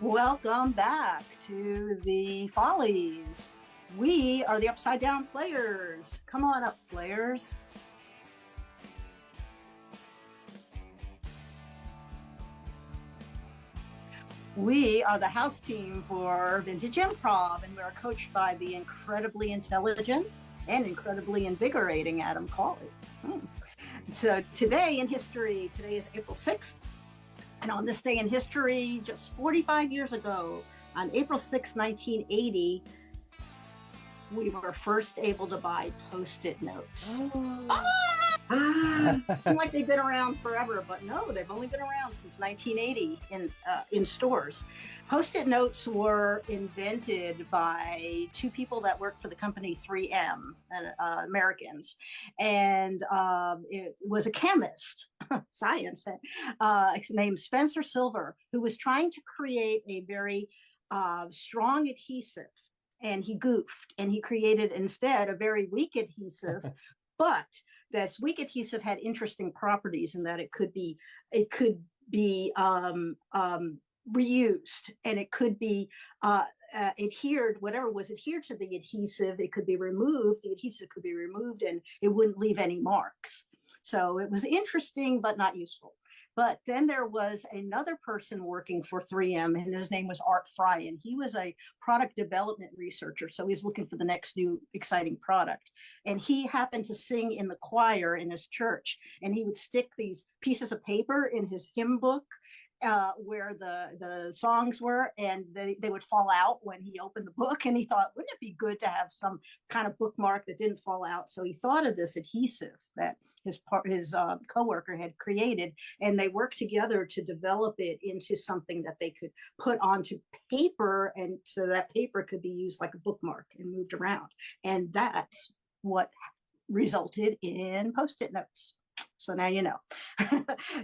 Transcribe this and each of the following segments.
Welcome back to the Follies. We are the Upside Down Players. Come on up, players. We are the house team for Vintage Improv, and we're coached by the incredibly intelligent and incredibly invigorating Adam Cawley. So today in history, today is April 6th, and on this day in history, just 45 years ago, on April 6, 1980, we were first able to buy Post-it notes. Like they've been around forever, but no, they've only been around since 1980 in stores. Post-it notes were invented by two people that worked for the company 3M, Americans, and it was a chemist, science, named Spencer Silver, who was trying to create a very strong adhesive. And he goofed and he created instead a very weak adhesive, but this weak adhesive had interesting properties in that it could be reused, and it could be adhered, whatever was adhered to the adhesive, it could be removed, the adhesive could be removed, and it wouldn't leave any marks. So it was interesting, but not useful. But then there was another person working for 3M, and his name was Art Fry, and he was a product development researcher. So he's looking for the next new exciting product. And he happened to sing in the choir in his church, and he would stick these pieces of paper in his hymn book where the songs were, and they would fall out when he opened the book. And he thought, wouldn't it be good to have some kind of bookmark that didn't fall out? So he thought of this adhesive that his coworker had created, and they worked together to develop it into something that they could put onto paper, and so that paper could be used like a bookmark and moved around. And that's what resulted in Post-it notes. So now you know.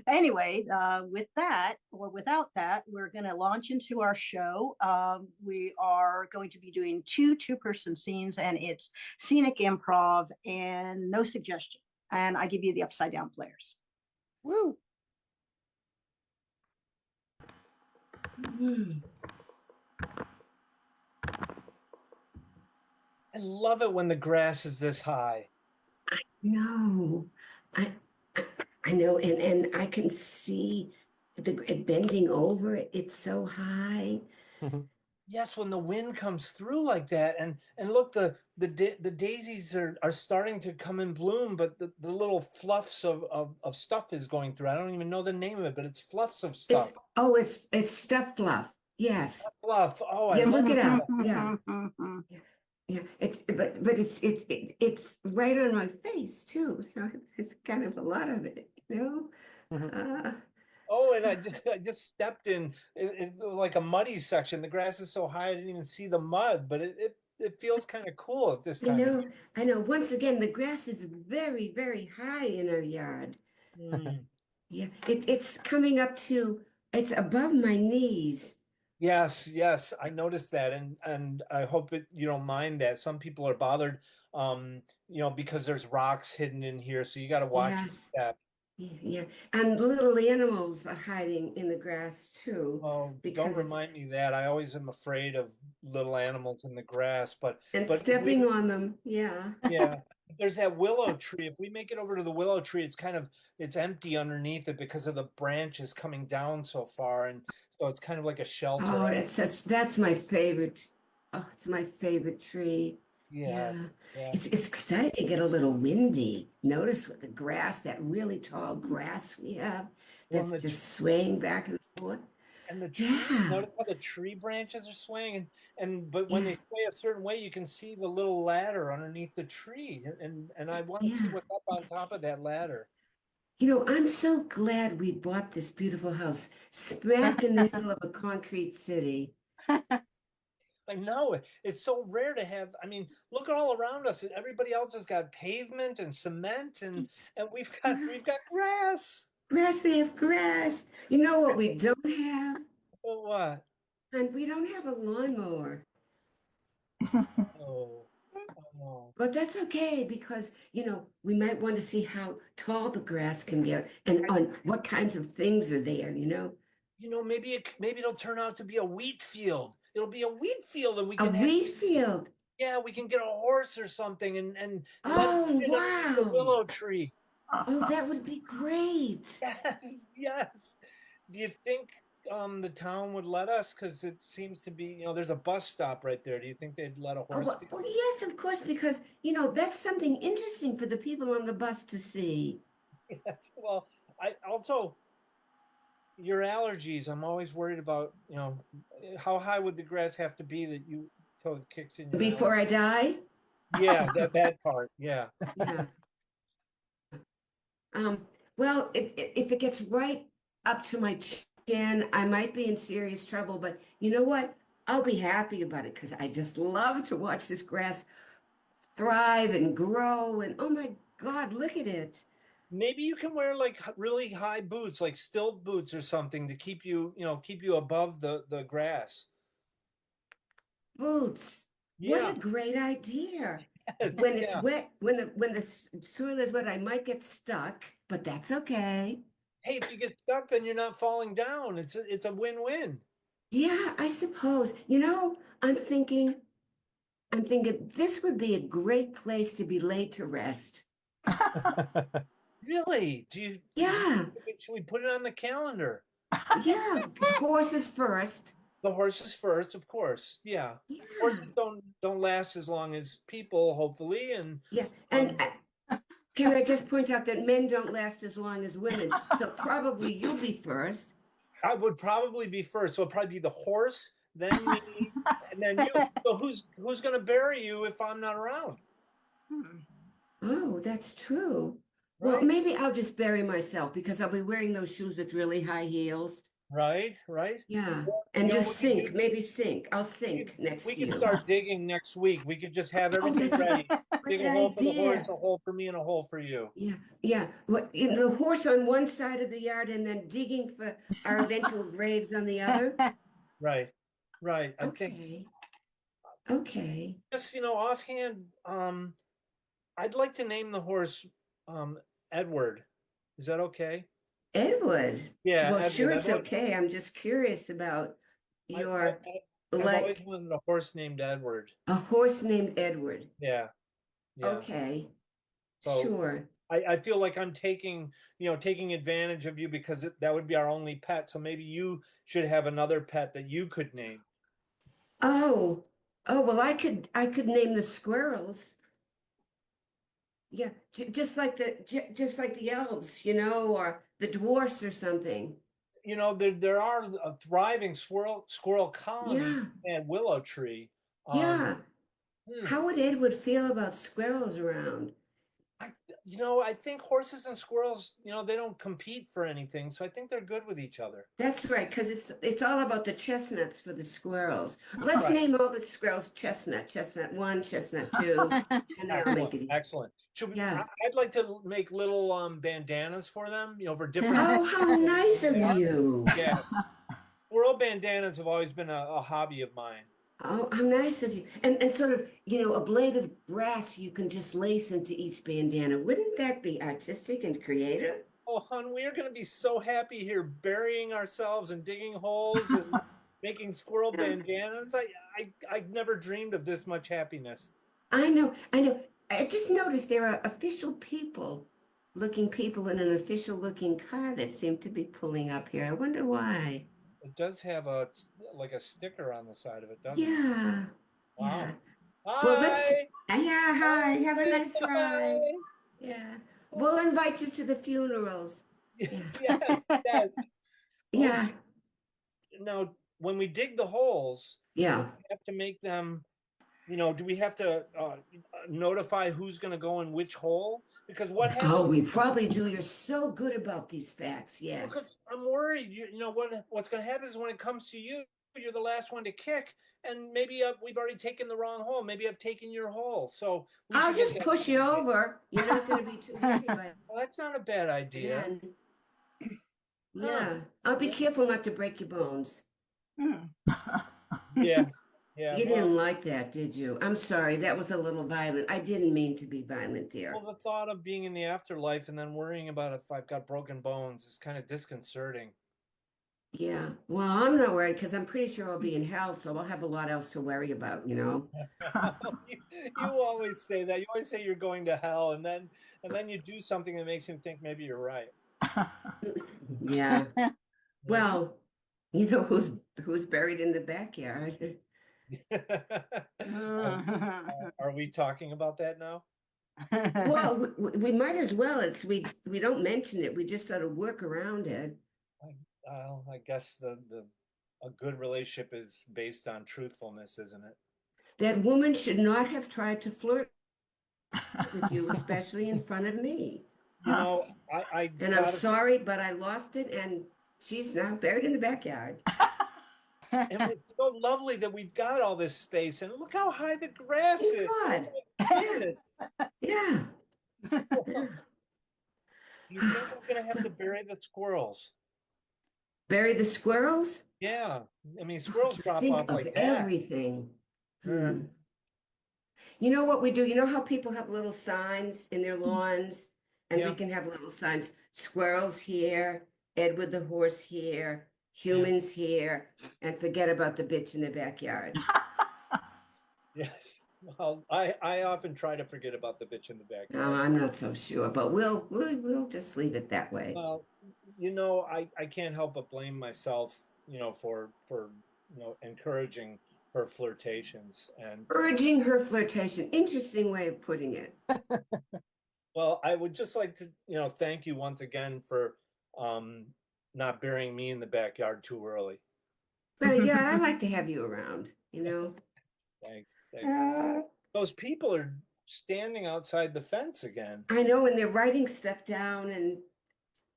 Anyway, with that or without that, we're going to launch into our show. We are going to be doing two-person scenes, and it's scenic improv and no suggestion. And I give you the Upside Down Players. Woo! I love it when the grass is this high. No, I I know, and I can see it bending over. It's so high. Yes, when the wind comes through like that, and look, the daisies are starting to come in bloom, but the little fluffs of stuff is going through. I don't even know the name of it, but it's fluffs of stuff. It's stuff fluff. Yes. Fluff. Oh, I Yeah, look love it up. that. Yeah. Yeah. It's right on my face too. So it's kind of a lot of it, you know. Oh, and I just stepped in it was like a muddy section. The grass is so high I didn't even see the mud, but it feels kind of cool at this I time of know, I know. Once again, the grass is very, very high in our yard. year. Yeah, it's coming up to, it's above my knees. Yes, yes, I noticed that, and I hope you don't mind that. Some people are bothered, because there's rocks hidden in here, so you got to watch your Yes, step. yeah. And little animals are hiding in the grass too, Oh, don't because it's, remind me that. I always am afraid of little animals in the grass, but and but stepping on them. Yeah. yeah, there's that willow tree. If we make it over to the willow tree, it's empty underneath it because of the branches coming down so far, and so it's kind of like a Oh, shelter. that's my favorite. Oh, it's my favorite tree. Yes, Yeah. yes. It's starting to get a little windy. Notice with the grass, that really tall grass we have Well, and that's just swaying back and forth. the tree, Yeah. notice how the tree branches are swaying, and but when Yeah. they sway a certain way, you can see the little ladder underneath the tree, and I want to see Yeah. what's up on top of that ladder. You know, I'm so glad we bought this beautiful house smack in the middle of a concrete city. I know it's so rare to have. I mean, look all around us. Everybody else has got pavement and cement, and we've got grass. Grass, we have grass. You know what we don't have? Oh, what? And we don't have a lawnmower. Oh, oh. But that's okay because, we might want to see how tall the grass can get and on what kinds of things are there. maybe it'll turn out to be a wheat field. It'll be a wheat field, and we A can have wheat field. yeah, we can get a horse or something and let it Oh, sit underneath the wow. willow tree. Oh, that would be great. Yes, yes. Do you think the town would let us? Because it seems to be, there's a bus stop right there. Do you think they'd let a Oh, horse be? well, yes, of course, because, that's something interesting for the people on the bus to see. Yes. Well, I also your allergies. I'm always worried about, how high would the grass have to be that you till it kicks in your allergy? Before I die? Yeah, that part. Yeah. Yeah. Um, well, if it gets right up to my chin, I might be in serious trouble, but you know what? I'll be happy about it because I just love to watch this grass thrive and grow. And oh my God, look at it. Maybe you can wear like really high boots, like stilt boots or something to keep you above the grass. Boots. What Yeah. a great idea. Yes. When it's Yeah. wet, when the soil is wet, I might get stuck, but that's okay. Hey, if you get stuck, then you're not falling down. It's a win-win. Yeah, I suppose. I'm thinking this would be a great place to be laid to rest. Really? Yeah, Should we put it on the calendar? yeah. Horses first. The horses first, of course. Yeah. Yeah, Horses don't last as long as people, hopefully. And yeah. And um can I just point out that men don't last as long as women? So probably you'll be first. I would probably be first. So it'll probably be the horse, then me, and then you. So who's gonna bury you if I'm not around? Hmm. Oh, that's true. Well, Right? maybe I'll just bury myself because I'll be wearing those shoes with really high heels. Right, right. Yeah, Or, and we just could do sink, maybe sink. I'll we could sink next we to could you. start digging next week. We could just have Oh, everything that's a ready. Dig great a hole for the horse, idea. a hole for me, and a hole for you. Yeah, yeah. The horse on one side of the yard and then digging for our eventual graves on the other. Right, right. I think Okay, okay. just offhand, I'd like to name the horse um Edward. Is that okay? Edward. Yeah, Well, sure, Edward. it's okay. I'm just curious about your I've always like wanted a horse named Edward. a horse named Edward. Yeah, yeah. Okay, So sure. I feel like I'm taking advantage of you because that would be our only pet. So maybe you should have another pet that you could name. Oh, oh, well, I could name the squirrels. Yeah, just like the elves, or the dwarfs or something. There are a thriving squirrel colony Yeah, at Willow Tree. Um, yeah. hmm. How would Ed would feel about squirrels around? I I think horses and squirrels, they don't compete for anything, so I think they're good with each other. That's right, because it's all about the chestnuts for the squirrels. Let's Right. name all the squirrels chestnut, chestnut one, chestnut two, and that'll make Excellent. it. Excellent. Should we, Yeah. I'd like to make little bandanas for them, for different. Oh, how nice of Yeah. you. Yeah. Squirrel bandanas have always been a hobby of mine. Oh, how nice of you. And sort of, a blade of grass you can just lace into each bandana. Wouldn't that be artistic and creative? Oh, hon, we're going to be so happy here burying ourselves and digging holes and making squirrel Yeah. bandanas. I never dreamed of this much happiness. I know, I know. I just noticed there are official looking people in an official looking car that seem to be pulling up here. I wonder why. It does have like a sticker on the side of it, doesn't it? Yeah, yeah. Wow. Well, Hi. yeah, hi. Have a Hi. nice ride. Hi. Yeah. We'll invite you to the funerals. Yeah. Yes, yes. Yeah. Okay. Now, when we dig the holes, do Yeah. we have to make them, do we have to notify who's going to go in which hole? Because what happens? Oh, we probably do. You're so good about these facts. Yes. Because I'm worried. What's going to happen is when it comes to you, you're the last one to kick, and maybe we've already taken the wrong hole. Maybe I've taken your hole. So we I'll should get just that push you straight. over. You're not going to be too heavy by Well, that's not a bad idea. then. Huh. Yeah. I'll be Yeah. careful not to break your bones. Hmm. Yeah. Yeah. You Well, didn't like that, did you? I'm sorry. That was a little violent. I didn't mean to be violent, dear. well, the thought of being in the afterlife and then worrying about if I've got broken bones is kind of disconcerting. Yeah. Well, I'm not worried because I'm pretty sure I'll be in hell, so I'll have a lot else to worry about, you know? You always say that. You always say you're going to hell, and then you do something that makes him think maybe you're right. Yeah. Yeah. Well, you know who's buried in the backyard? Are we talking about that now? Well, we might as well. We don't mention it. We just sort of work around it. Well, I guess the a good relationship is based on truthfulness, isn't it? That woman should not have tried to flirt with you, especially in front of me. You know, I And I'm gotta, sorry, but I lost it, and she's now buried in the backyard. and it's so lovely that we've got all this space, and look how high the grass Thank is. God. Goodness. Yeah. Do you think I'm gonna have to bury the squirrels? Bury the squirrels? Yeah, I mean, Oh, squirrels you drop think off of like that. everything. Uh, You know what we do? You know how people have little signs in their lawns? And we yeah, can have little signs, squirrels here, Edward the horse here, yeah, humans here, and forget about the bitch in the backyard. yeah. Well, I often try to forget about the bitch in the No, backyard. I'm not so sure, but we'll just leave it that way. Well, I can't help but blame myself, for encouraging her flirtations. And Urging her flirtation. Interesting way of putting it. well, I would just like to, thank you once again for um not burying me in the backyard too early. But yeah, I like to have you around, you know? Thanks. Thanks. Those people are standing outside the fence again. I know, and they're writing stuff down, and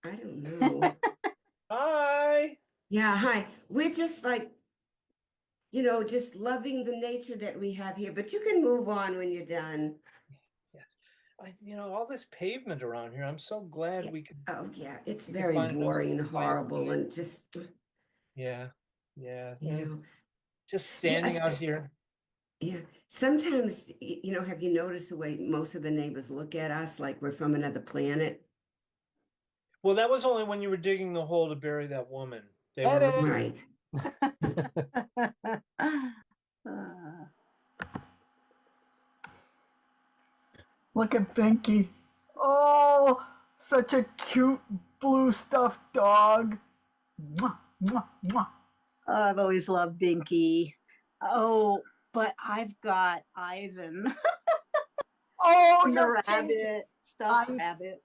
I don't know. Hi. Yeah, hi. We're just like, just loving the nature that we have here, but you can move on when you're done. Yes. All this pavement around here. I'm so glad Yeah. we could Oh, yeah, it's we could very find a boring and quiet horrible place. and just, Yeah. Yeah. you And know, just yeah, standing out here. yeah. Sometimes, have you noticed the way most of the neighbors look at us like we're from another planet? Well, that was only when you were digging the hole to bury that woman. They were Edit. Right. Look at Pinky. Oh, such a cute blue stuffed dog. Mwah, mwah, mwah. I've always loved Binky. Oh, but I've got Ivan, Oh, the your Pinky. rabbit, stuffed I- rabbit.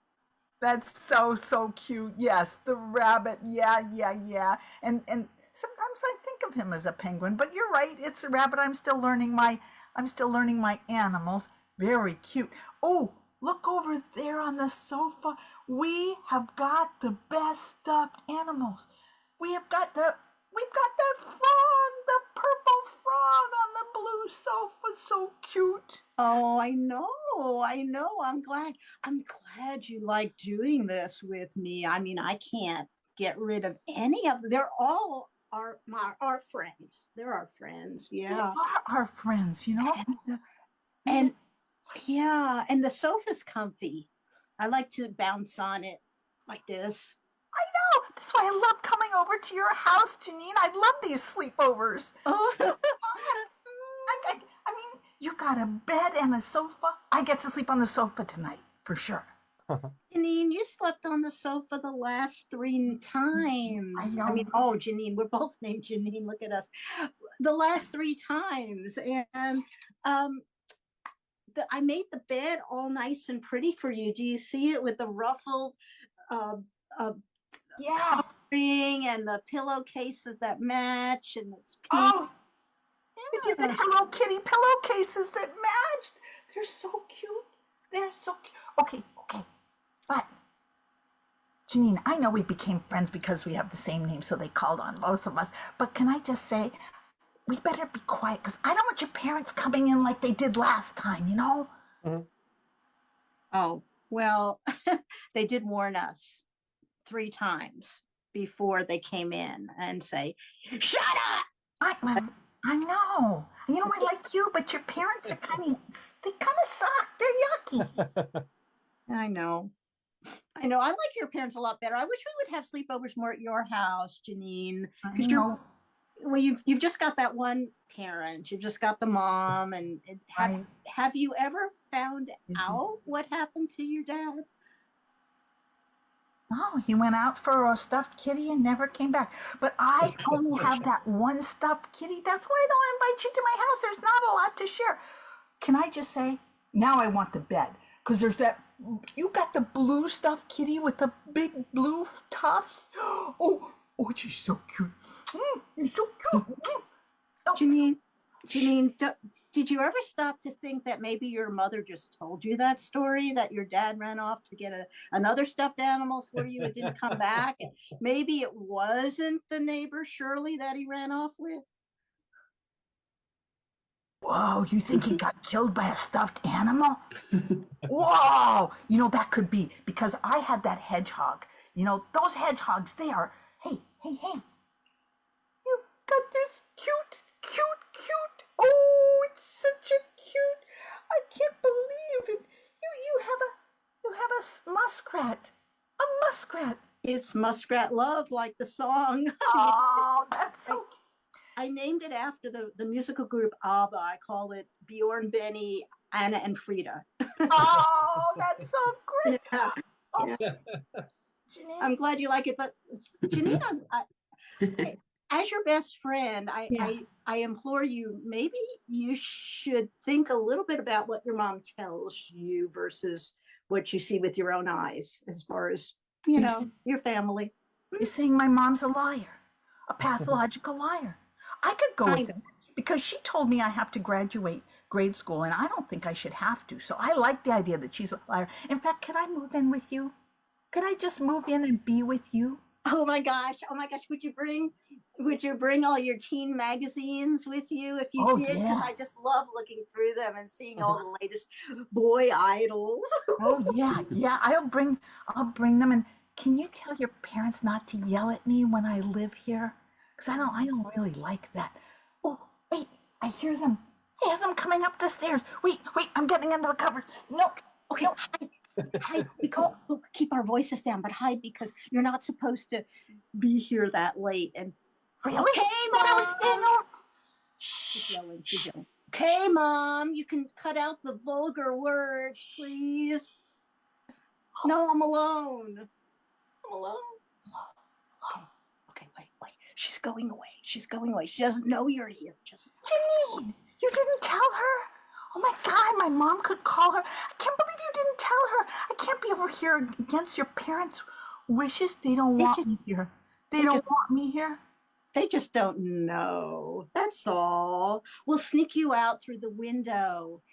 That's so cute. Yes, the rabbit. Yeah, yeah, yeah. And sometimes I think of him as a penguin, but you're right. It's a rabbit. I'm still learning my animals. Very cute. Oh, look over there on the sofa. We have got the best stuffed animals. We've got that frog, the purple frog on the blue sofa. So cute. Oh, I know. I'm glad you like doing this with me. I mean, I can't get rid of any of them. They're all our friends. They're our friends. They Yeah. are our friends, you know. And yeah, and the sofa's comfy. I like to bounce on it like this. I know. That's why I love coming over to your house, Janine. I love these sleepovers. Oh, I mean, you got a bed and a sofa. I get to sleep on the sofa tonight, for sure. Janine, you slept on the sofa the last 3 times. I know. I mean, oh, Janine, we're both named Janine. Look at us. The last 3 times. And I made the bed all nice and pretty for you. Do you see it with the ruffled uh, Yeah. covering and the pillowcases that match? And it's pink. Oh, you did the Hello Kitty pillowcases that matched. They're so cute. They're so cute. Okay. But, Janine, I know we became friends because we have the same name, so they called on both of us. But can I just say, we better be quiet because I don't want your parents coming in like they did last time, you know? Oh, well, they did warn us 3 times before they came in and say, shut up. I know. You know, I like you, but your parents are they kind of suck. They're yucky. I know. I know. I like your parents a lot better. I wish we would have sleepovers more at your house, Janine, I because you're know. well. You've just got that one parent. You've just got the mom, and I have you ever found is out what happened to your dad? Oh, he went out for a stuffed kitty and never came back. But I only have that one stuffed kitty. That's why I don't invite you to my house. There's not a lot to share. Can I just say, now I want the bed. Because there's that, you got the blue stuffed kitty with the big blue tufts. Oh, she's so cute. You're so cute. Oh, Janine, did you ever stop to think that maybe your mother just told you that story, that your dad ran off to get another stuffed animal for you and didn't come back? And maybe it wasn't the neighbor Shirley that he ran off with? whoa, you think he got killed by a stuffed animal? Whoa, that could be because I had that hedgehog. Those hedgehogs, they are, hey, you got this cute. Oh, it's such a cute, I can't believe it. You have a muskrat, It's Muskrat Love, like the song. Oh, that's so I named it after the musical group ABBA. I call it Bjorn, Benny, Anna, and Frida. Oh, that's so great. Yeah. Oh, Yeah. Janine. I'm glad you like it, but Janine, as your best friend, Yeah. I implore you, maybe you should think a little bit about what your mom tells you versus what you see with your own eyes, as far as, your family. You're saying my mom's a liar, a pathological liar. I could go with Kind that of. because she told me I have to graduate grade school, and I don't think I should have to. So I like the idea that she's a liar. In fact, could I move in with you? Could I just move in and be with you? Oh my gosh. Would you bring all your teen magazines with you if you Oh, did? Because yeah. I just love looking through them and seeing all the latest boy idols. Oh, yeah. I'll bring them. And can you tell your parents not to yell at me when I live here? Because I don't really like that. Oh, wait, I hear them. Coming up the stairs. Wait, I'm getting into the cupboard. No, Okay, no. hide because we'll keep our voices down, but hide because you're not supposed to be here that late. And Really? okay, But I was mom. staying over. She's yelling. Okay, mom, you can cut out the vulgar words, please. No, I'm alone. I'm alone. Okay, wait. She's going away. She doesn't know you're here. Janine, you didn't tell her? Oh my God, my mom could call her. I can't believe you didn't tell her. I can't be over here against your parents' wishes. They don't want me here. They don't want me here. They just don't know. That's all. We'll sneak you out through the window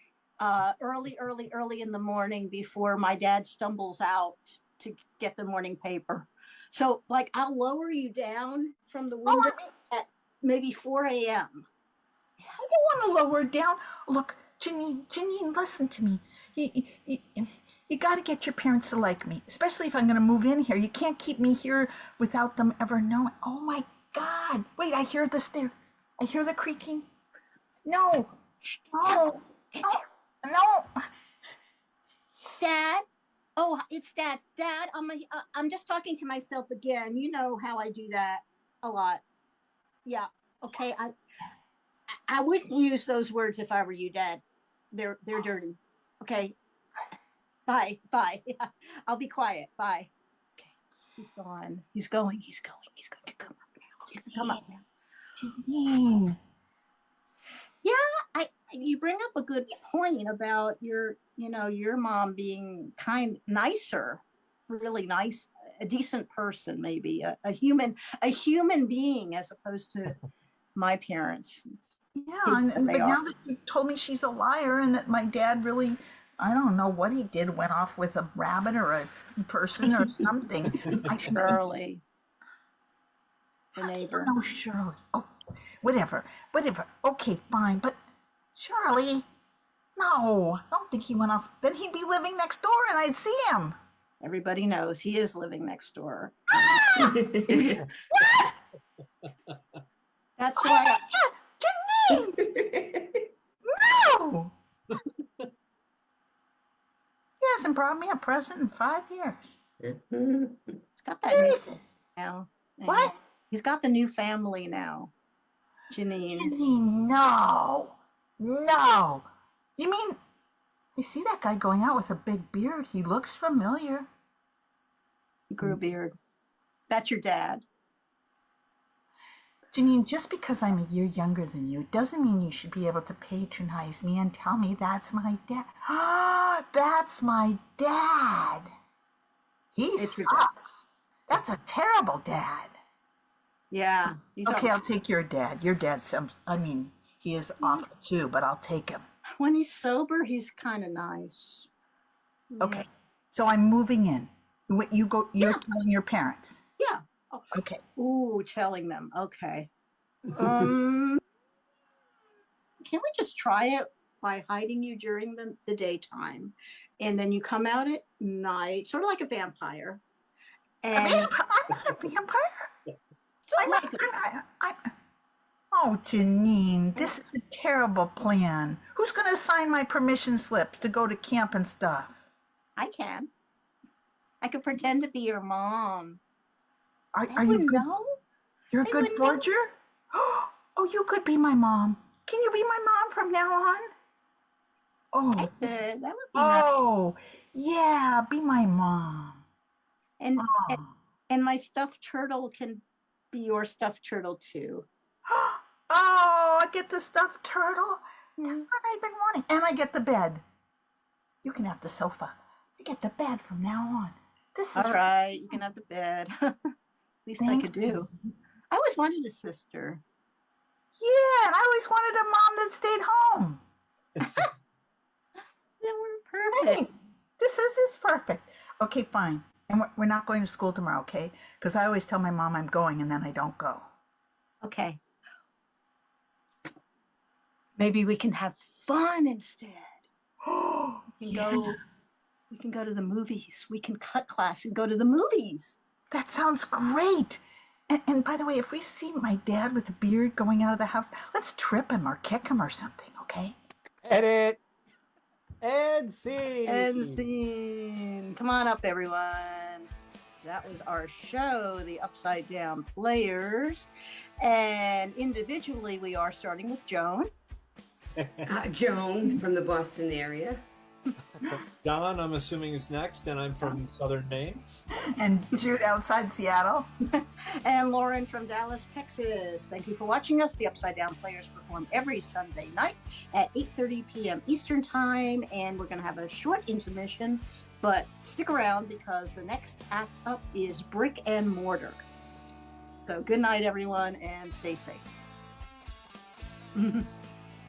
early in the morning before my dad stumbles out to get the morning paper. So, I'll lower you down from the window at maybe 4 a.m. I don't want to lower her down. Look, Janine, listen to me. You got to get your parents to like me, especially if I'm going to move in here. You can't keep me here without them ever knowing. Oh my God. Wait, I hear the stair. I hear the creaking. No. No. No. Dad? Oh, it's Dad. Dad, I'm just talking to myself again. You know how I do that a lot. Yeah. Okay. I wouldn't use those words if I were you, Dad. They're dirty. Okay. Bye. I'll be quiet. Bye. Okay. He's gone. He's going to come up now. Come up now. Janine. Yeah, you bring up a good point about your mom being nicer, really nice, a decent person, maybe a human being, as opposed to my parents. Yeah, but now that you told me she's a liar and that my dad really, I don't know what he did, went off with a rabbit or a person or something. Shirley, the neighbor. No, Shirley. Oh, whatever. Okay, fine. But Shirley, no, I don't think he went off. Then he'd be living next door and I'd see him. Everybody knows he is living next door. What? That's why. Janine! No! He hasn't brought me a present in 5 years. Mhm. He's got that new Jesus. now. What? He's got the new family now. Janine. Janine, no. No. You mean, I see that guy going out with a big beard. He looks familiar. He grew a beard. That's your dad. Janine, just because I'm a year younger than you doesn't mean you should be able to patronize me and tell me that's my dad. Ah, that's my dad. He It's your dad. sucks. That's a terrible dad. Yeah. Okay, I'll take your dad. Your dad, he is awful too, but I'll take him. When he's sober, he's kind of nice. Okay, so I'm moving in. You're telling your parents. Yeah. Oh. Okay. Ooh, telling them. Okay. Can we just try it by hiding you during the daytime, and then you come out at night, sort of like a vampire. And I'm not a vampire. Oh, Janine, this is a terrible plan. Who's going to sign my permission slips to go to camp and stuff? I can. I could pretend to be your mom. Are They you wouldn't good? know. You're a They good wouldn't know. forger? Oh, you could be my mom. Can you be my mom from now on? Oh, I could. That would be nice. oh, yeah, be my mom. And, Oh. and my stuffed turtle can be your stuffed turtle too. Oh, I get the stuffed turtle. That's what I've been wanting. And I get the bed. You can have the sofa. I get the bed from now on. This is All right, you can have the bed. Least I could do. I always wanted a sister. Yeah, and I always wanted a mom that stayed home. Then we're perfect. Hey, this is perfect. Okay, fine. And we're not going to school tomorrow, okay? Because I always tell my mom I'm going and then I don't go. Okay. Maybe we can have fun instead. Oh, We can go to the movies. We can cut class and go to the movies. that sounds great. And by the way, if we see my dad with a beard going out of the house, let's trip him or kick him or something, okay? Edit. And scene. End scene. Come on up, everyone. That was our show, The Upside Down Players. And individually, we are starting with Joan. Joan from the Boston area. Don, I'm assuming, is next, and I'm from Southern Maine. And Jude outside Seattle. And Lauren from Dallas, Texas. Thank you for watching us. The Upside Down Players perform every Sunday night at 8:30 p.m. Eastern Time. And we're going to have a short intermission, but stick around because the next act up is Brick and Mortar. So good night, everyone, and stay safe.